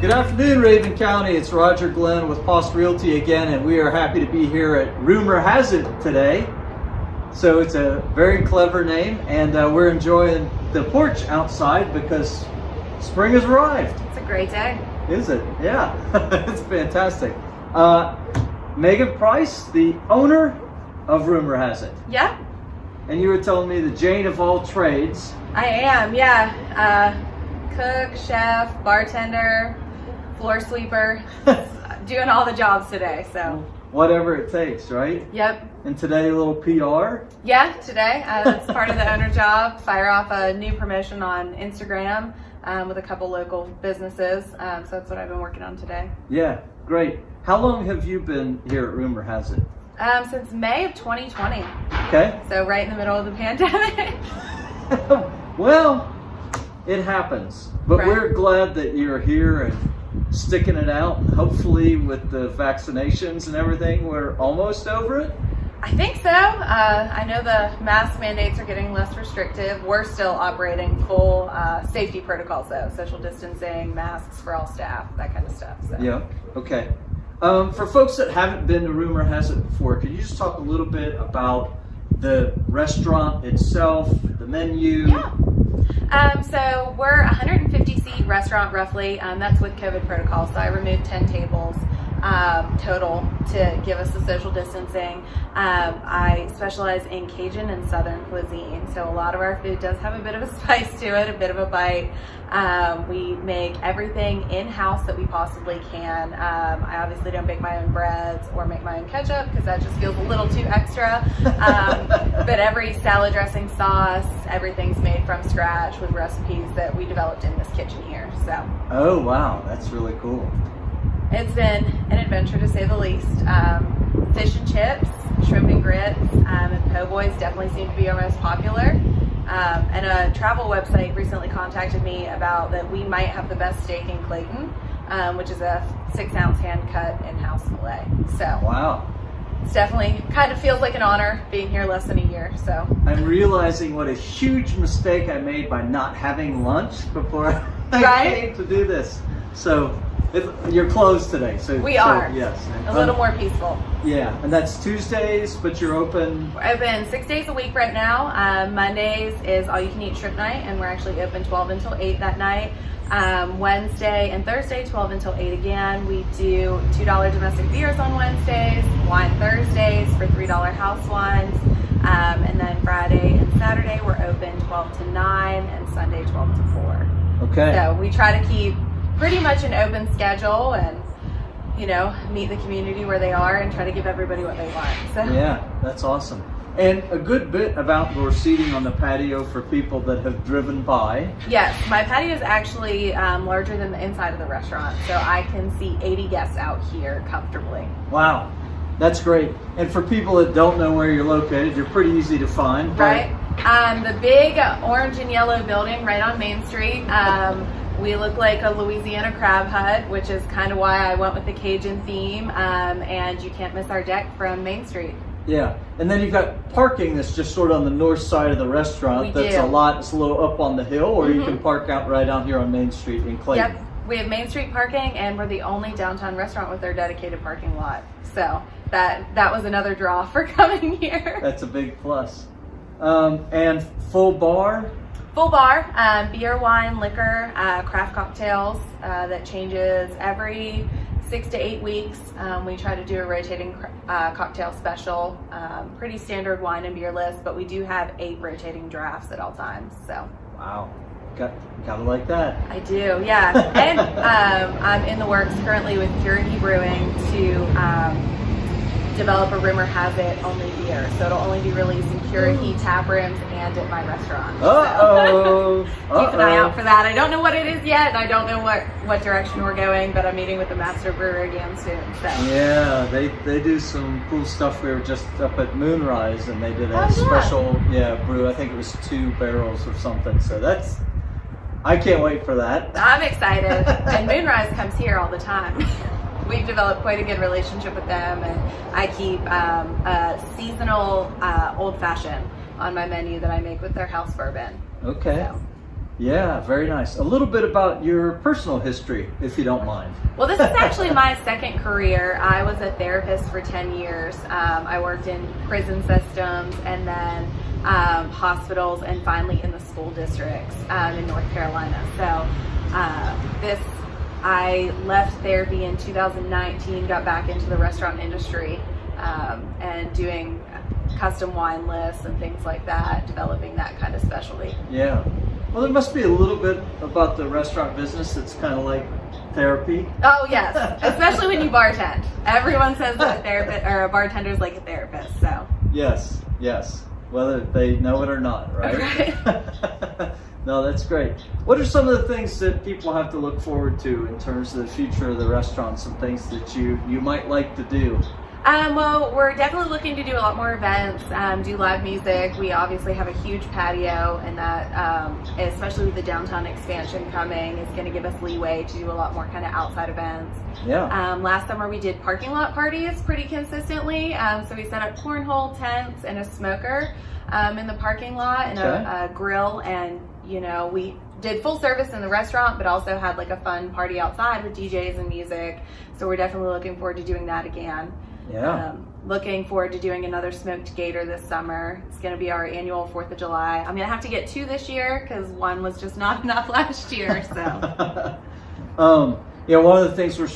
Good afternoon, Rabun County. It's Roger Glenn with Poss Realty again, and we are happy to be here at Rumor Hazit today. So it's a very clever name, and we're enjoying the porch outside because spring has arrived. It's a great day. Is it? Yeah, it's fantastic. Meghan Price, the owner of Rumor Hazit. Yeah. And you were telling me the Jane of all trades. I am, yeah. Cook, chef, bartender, floor sweeper, doing all the jobs today, so. Whatever it takes, right? Yep. And today, a little PR? Yeah, today. That's part of the owner job. Fire off a new promotion on Instagram with a couple local businesses. So that's what I've been working on today. Yeah, great. How long have you been here at Rumor Hazit? Since May of 2020. Okay. So right in the middle of the pandemic. Well, it happens. But Right. We're glad that you're here and sticking it out. Hopefully with the vaccinations and everything, we're almost over it. I think so. I know the mask mandates are getting less restrictive. We're still operating full safety protocols though. Social distancing, masks for all staff, that kind of stuff. So. Yeah, okay. For folks that haven't been to Rumor Hazit before, could you just talk a little bit about the restaurant itself, the menu? Yeah. So we're a 150 seat restaurant roughly. That's with COVID protocols. So I removed 10 tables total to give us the social distancing. I specialize in Cajun and Southern cuisine. So a lot of our food does have a bit of a spice to it, a bit of a bite. We make everything in-house that we possibly can. I obviously don't bake my own breads or make my own ketchup because that just feels a little too extra. But every salad dressing, sauce, everything's made from scratch with recipes that we developed in this kitchen here. So. Oh wow, that's really cool. It's been an adventure to say the least. Fish and chips, shrimp and grits, and po' boys definitely seem to be our most popular. And a travel website recently contacted me about that we might have the best steak in Clayton, which is a 6-ounce hand-cut in-house fillet. So Wow. it's definitely kind of feels like an honor being here less than a year. So I'm realizing what a huge mistake I made by not having lunch before I Right? came to do this. So you're closed today. So we are. Yes. A little more peaceful. Yeah, and that's Tuesdays, but you're open. We're open 6 days a week right now. Mondays is all you can eat shrimp night, and we're actually open 12 until 8 that night. Wednesday and Thursday, 12 until 8 again. We do $2 domestic beers on Wednesdays, wine Thursdays for $3 house wines. And then Friday and Saturday, we're open 12 to 9 and Sunday 12 to 4. Okay. So we try to keep pretty much an open schedule and, you know, meet the community where they are and try to give everybody what they want. So. Yeah, that's awesome. And a good bit of outdoor seating on the patio for people that have driven by. Yes, my patio is actually larger than the inside of the restaurant, so I can see 80 guests out here comfortably. Wow, that's great. And for people that don't know where you're located, you're pretty easy to find. Right. The big orange and yellow building right on Main Street. We look like a Louisiana crab hut, which is kind of why I went with the Cajun theme, and you can't miss our deck from Main Street. Yeah, and then you've got parking that's just sort of on the north side of the restaurant. That's a lot, it's a little up on the hill, or you can park out right out here on Main Street in Clayton. Yep, we have Main Street parking, and we're the only downtown restaurant with their dedicated parking lot. So that was another draw for coming here. That's a big plus. And full bar? Full bar, beer, wine, liquor, craft cocktails that changes every 6 to 8 weeks. We try to do a rotating cocktail special, pretty standard wine and beer list, but we do have 8 rotating drafts at all times. So. Wow, gotta like that. I do, yeah. And I'm in the works currently with Purity Brewing to develop a Rumor Hazit only beer. So it'll only be released in Purity tap rooms and at my restaurant. Uh-oh. So keep an eye out for that. I don't know what it is yet, and I don't know what direction we're going, but I'm meeting with the master brewer again soon. So. Yeah, they do some cool stuff. We were just up at Moonrise, and they did a yeah. special brew. I think it was 2 barrels or something. So I can't wait for that. I'm excited. And Moonrise comes here all the time. We've developed quite a good relationship with them, and I keep a seasonal old fashioned on my menu that I make with their house bourbon. Okay. So. Yeah, very nice. A little bit about your personal history, if you don't mind. Well, this is actually my second career. I was a therapist for 10 years. I worked in prison systems and then hospitals and finally in the school districts in North Carolina. So I left therapy in 2019, got back into the restaurant industry and doing custom wine lists and things like that, developing that kind of specialty. Yeah. Well, there must be a little bit about the restaurant business that's kind of like therapy. Oh yes, especially when you bartend. Everyone says that a therapist or a bartender is like a therapist. So yes, whether they know it or not, right? Right. No, that's great. What are some of the things that people have to look forward to in terms of the future of the restaurant? Some things that you might like to do. Well, we're definitely looking to do a lot more events, do live music. We obviously have a huge patio, and that, especially with the downtown expansion coming, is going to give us leeway to do a lot more kind of outside events. Yeah. Last summer we did parking lot parties pretty consistently. So we set up cornhole tents and a smoker in the parking lot and a grill, and we did full service in the restaurant, but also had like a fun party outside with DJs and music. So we're definitely looking forward to doing that again. Yeah. Looking forward to doing another smoked gator this summer. It's going to be our annual 4th of July. I'm going to have to get 2 this year because 1 was just not enough last year. So. One of the things we're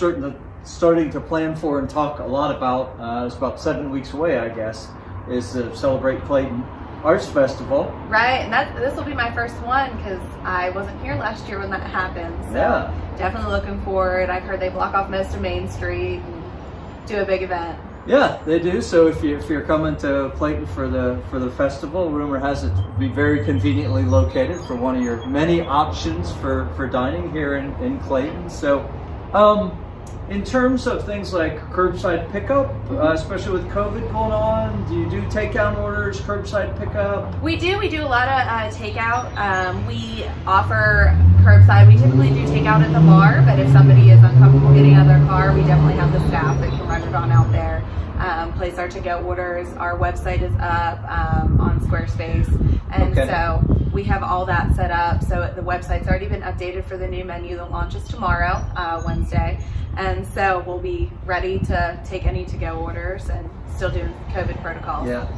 starting to plan for and talk a lot about, it's about 7 weeks away, I guess, is to celebrate Clayton Arts Festival. Right, and this will be my first one because I wasn't here last year when that happened. So definitely looking forward. I've heard they block off most of Main Street and do a big event. Yeah, they do. So if you're coming to Clayton for the festival, Rumor Hazit to be very conveniently located for one of your many options for dining here in Clayton. So in terms of things like curbside pickup, especially with COVID going on, do you do takeout orders, curbside pickup? We do a lot of takeout. We offer curbside. We typically do takeout at the bar, but if somebody is uncomfortable getting out of their car, we definitely have the staff that can run it on out there. Place our to-go orders. Our website is up on Squarespace, and so we have all that set up. So the website's already been updated for the new menu that launches tomorrow, Wednesday, and so we'll be ready to take any to-go orders and still doing COVID protocols. Yeah.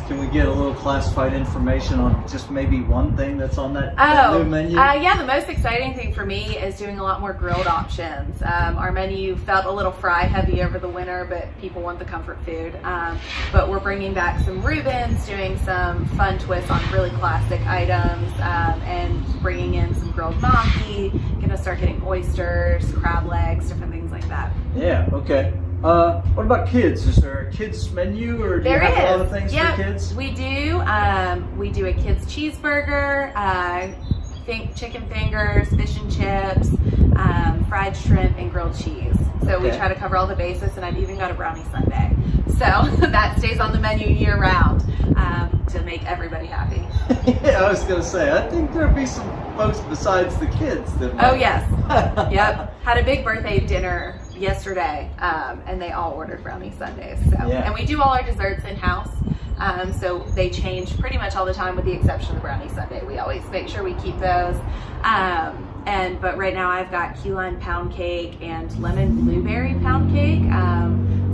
Can we get a little classified information on just maybe one thing that's on that new menu? Yeah, the most exciting thing for me is doing a lot more grilled options. Our menu felt a little fry heavy over the winter, but people want the comfort food. But we're bringing back some Reubens, doing some fun twists on really classic items, and bringing in some grilled gnocchi. Gonna start getting oysters, crab legs, different things like that. Yeah, okay. What about kids? Is there a kids menu, or do you have a lot of things for kids? We do. We do a kids cheeseburger, chicken fingers, fish and chips, fried shrimp, and grilled cheese. So we try to cover all the bases, and I've even got a brownie sundae. So that stays on the menu year round to make everybody happy. Yeah, I was going to say, I think there'll be some folks besides the kids that might. Oh yes. Yep. Had a big birthday dinner yesterday, and they all ordered brownie sundaes. So, and we do all our desserts in-house. So they change pretty much all the time with the exception of the brownie sundae. We always make sure we keep those. But right now I've got key lime pound cake and lemon blueberry pound cake.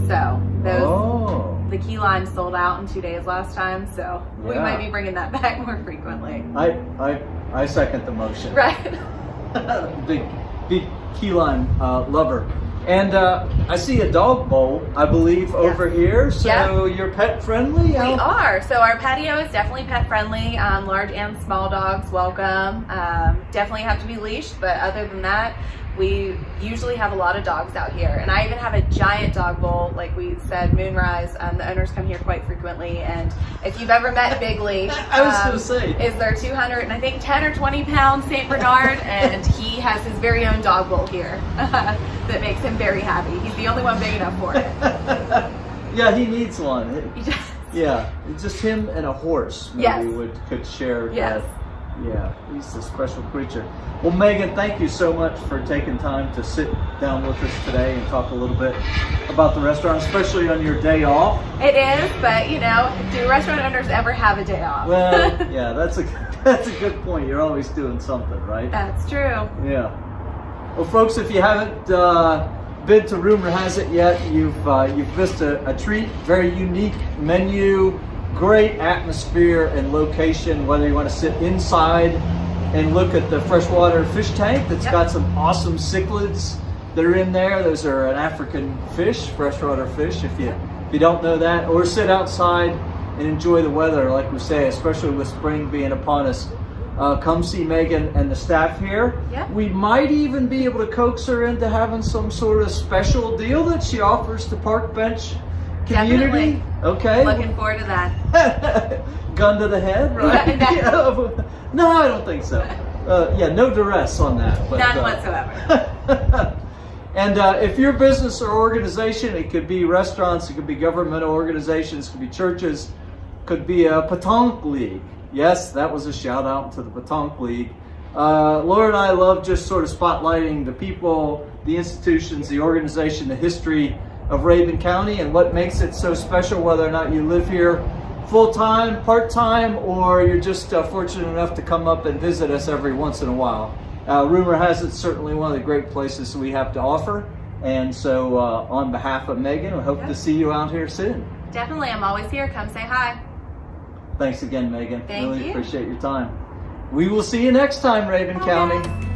So those, the key lime sold out in 2 days last time. So we might be bringing that back more frequently. I second the motion. Right. big key lime lover. And I see a dog bowl, I believe, over here. So you're pet friendly? We are. So our patio is definitely pet friendly. Large and small dogs welcome. Definitely have to be leashed, but other than that, we usually have a lot of dogs out here. And I even have a giant dog bowl, like we said, Moonrise. The owners come here quite frequently. And if you've ever met Bigley, I was going to say, is their 200 and I think 10 or 20 pound St. Bernard, and he has his very own dog bowl here that makes him very happy. He's the only one big enough for it. Yeah, he needs one. He does. Yeah, just him and a horse maybe could share. Yes. Yeah, he's a special creature. Well, Meghan, thank you so much for taking time to sit down with us today and talk a little bit about the restaurant, especially on your day off. It is, but do restaurant owners ever have a day off? Well, yeah, that's That's a good point. You're always doing something, right? That's true. Yeah. Well, folks, if you haven't been to Rumor Hazit yet, you've missed a treat. Very unique menu, great atmosphere and location. Whether you want to sit inside and look at the freshwater fish tank that's got some awesome cichlids that are in there. Those are an African fish, freshwater fish. If you don't know that, or sit outside and enjoy the weather, like we say, especially with spring being upon us. Come see Meghan and the staff here. Yep. We might even be able to coax her into having some sort of special deal that she offers to Park Bench community. Definitely. Okay. Looking forward to that. Gun to the head, right? Yeah, No, I don't think so. No duress on that. But, none whatsoever. And if your business or organization, it could be restaurants, it could be governmental organizations, it could be churches, could be a pétanque league. Yes, that was a shout out to the pétanque league. Laura and I love just sort of spotlighting the people, the institutions, the organization, the history of Rabun County and what makes it so special, whether or not you live here full-time, part-time, or you're just fortunate enough to come up and visit us every once in a while. Rumor has it certainly one of the great places we have to offer. And so on behalf of Meghan, we hope to see you out here soon. Definitely, I'm always here. Come say hi. Thanks again, Meghan. Thank really you. appreciate your time. We will see you next time, Rabun County.